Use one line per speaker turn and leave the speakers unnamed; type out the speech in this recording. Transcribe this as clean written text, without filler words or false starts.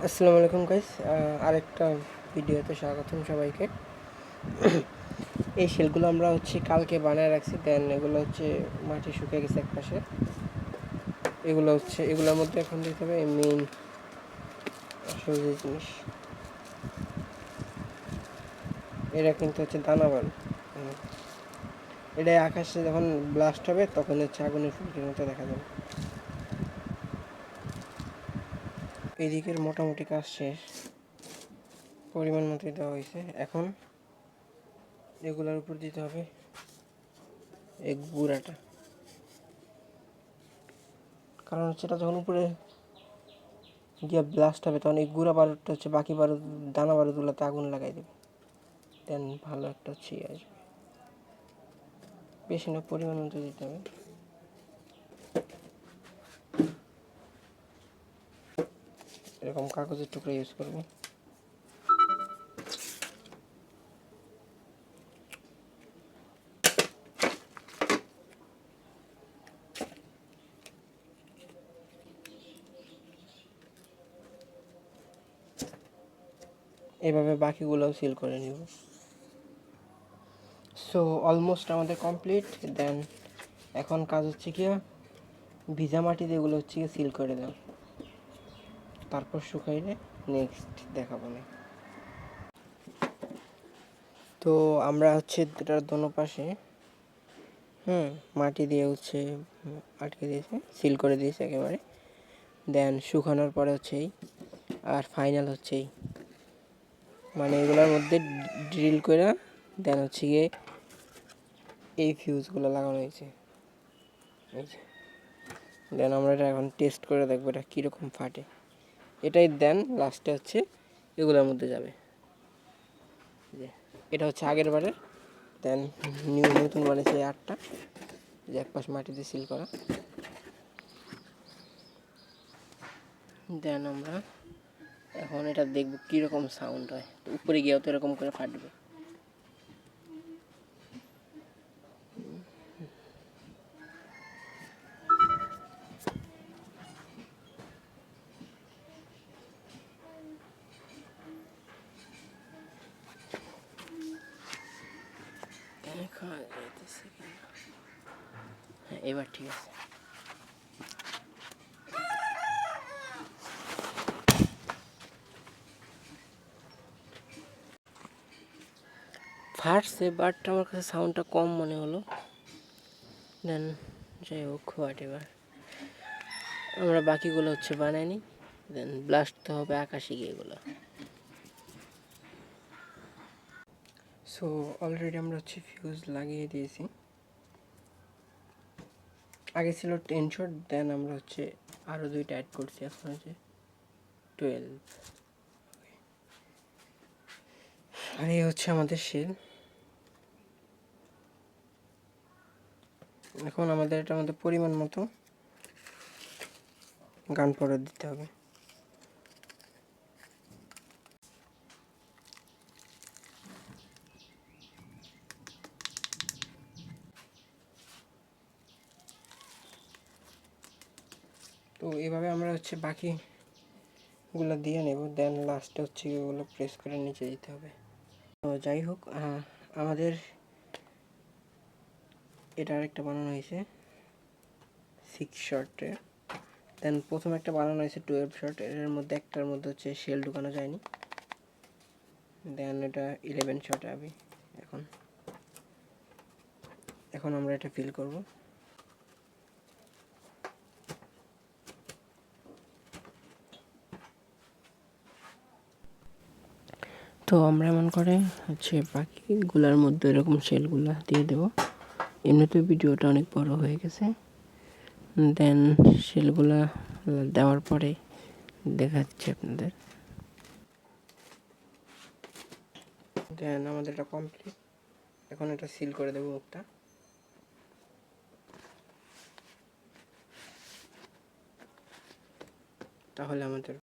আসসালামু আলাইকুম গাইস, আরেকটা ভিডিওতে স্বাগতম সবাইকে। এই শেলগুলো আমরা কালকে বানায় রাখছি। দেন এগুলো মাটি শুকিয়ে গেছে এক পাশে। এগুলোর মধ্যে এখন দিতে হবে মেইন আসল যে জিনিস, এটা কিন্তু দানা বালু। এটা আকাশে যখন ব্লাস্ট হবে তখন আগুনের ফুলকির মতো দেখা যাবে। এদিকের মোটামুটি কাজ শেষ, পরিমাণ মতোই দেওয়া হয়েছে। এখন এগুলোর উপর দিতে হবে এই গুঁড়াটা, কারণ সেটা যখন উপরে গিয়ে ব্লাস্ট হবে তখন এই গুঁড়া বারুদটা বাকি বারুদ দানা বারুদগুলোতে আগুন লাগাই দেবে। দেন ভালো একটা আসবে। বেশি না, পরিমাণ মতো দিতে হবে। এরকম কাগজের টুকরো ইউজ করবো। এভাবে বাকিগুলোও সিল করে নিব। সো অলমোস্ট আমাদের কমপ্লিট। দেন এখন কাজ কি ভিজা মাটি দিয়ে এগুলো সিল করে দাও, তারপর শুকাইলে নেক্সট দেখাবো না। তো আমরা এটার দোনো পাশে মাটি দিয়ে আটকে দিয়েছে, সিল করে দিয়েছে একেবারে। দেন শুকানোর পরে এই আর ফাইনাল মানে এগুলোর মধ্যে ড্রিল করে দেন গিয়ে এই ফিউজগুলো লাগানো হয়েছে। দেন আমরা এটা এখন টেস্ট করে দেখবো এটা কীরকম ফাটে। এটাই দেন লাস্টে এগুলোর মধ্যে যাবে। এটা আগের বারের। দেন নতুন বানিয়েছে আটটা, যে এক পাশ মাটিতে সিল করা। দেন আমরা এখন এটা দেখবো কীরকম সাউন্ড হয়। তো উপরে গিয়েও তো এরকম করে ফাটবে। হ্যাঁ, এবার ঠিক আছে। ফাটছে, বাট আমার কাছে সাউন্ডটা কম মনে হলো। দেন যাই হোক, হোয়াট এবার, আমরা বাকিগুলো বানাই নি। দেন ব্লাস্ট তো হবে আকাশে গিয়ে এগুলো। সো অলরেডি আমরা ফিউজ লাগিয়ে দিয়েছি। আগে ছিল 10 শট, দেন আমরা আরও 2টা অ্যাড করছি। এখন 12। আর এই আমাদের শেল। এখন আমাদের পরিমাণ মতো গান পাউডার দিতে হবে। তো এইভাবে আমরা বাকিগুলো দিয়ে নেব। দেন লাস্টে এগুলো প্রেস করে নিচে দিতে হবে। তো যাই হোক, আমাদের এটা আরেকটা বানানো হয়েছে 6 শর্টে। দেন প্রথম একটা বানানো হয়েছে 12 শর্ট। এর মধ্যে একটার মধ্যে শেল ঢুকানো যায়নি। দেন এটা 11 শর্ট হবে। এখন আমরা এটা ফিল করব। তো আমরা এমন করে বাকিগুলোর মধ্যে এরকম শেলগুলো দিয়ে দেব। এমনিতে ভিডিওটা অনেক বড় হয়ে গেছে। দেন শেলগুলা দেওয়ার পরে দেখাচ্ছি আপনাদের। দেন আমাদের এটা কমপ্লিট। এখন এটা সিল করে দেবো মুখটা। তাহলে আমাদের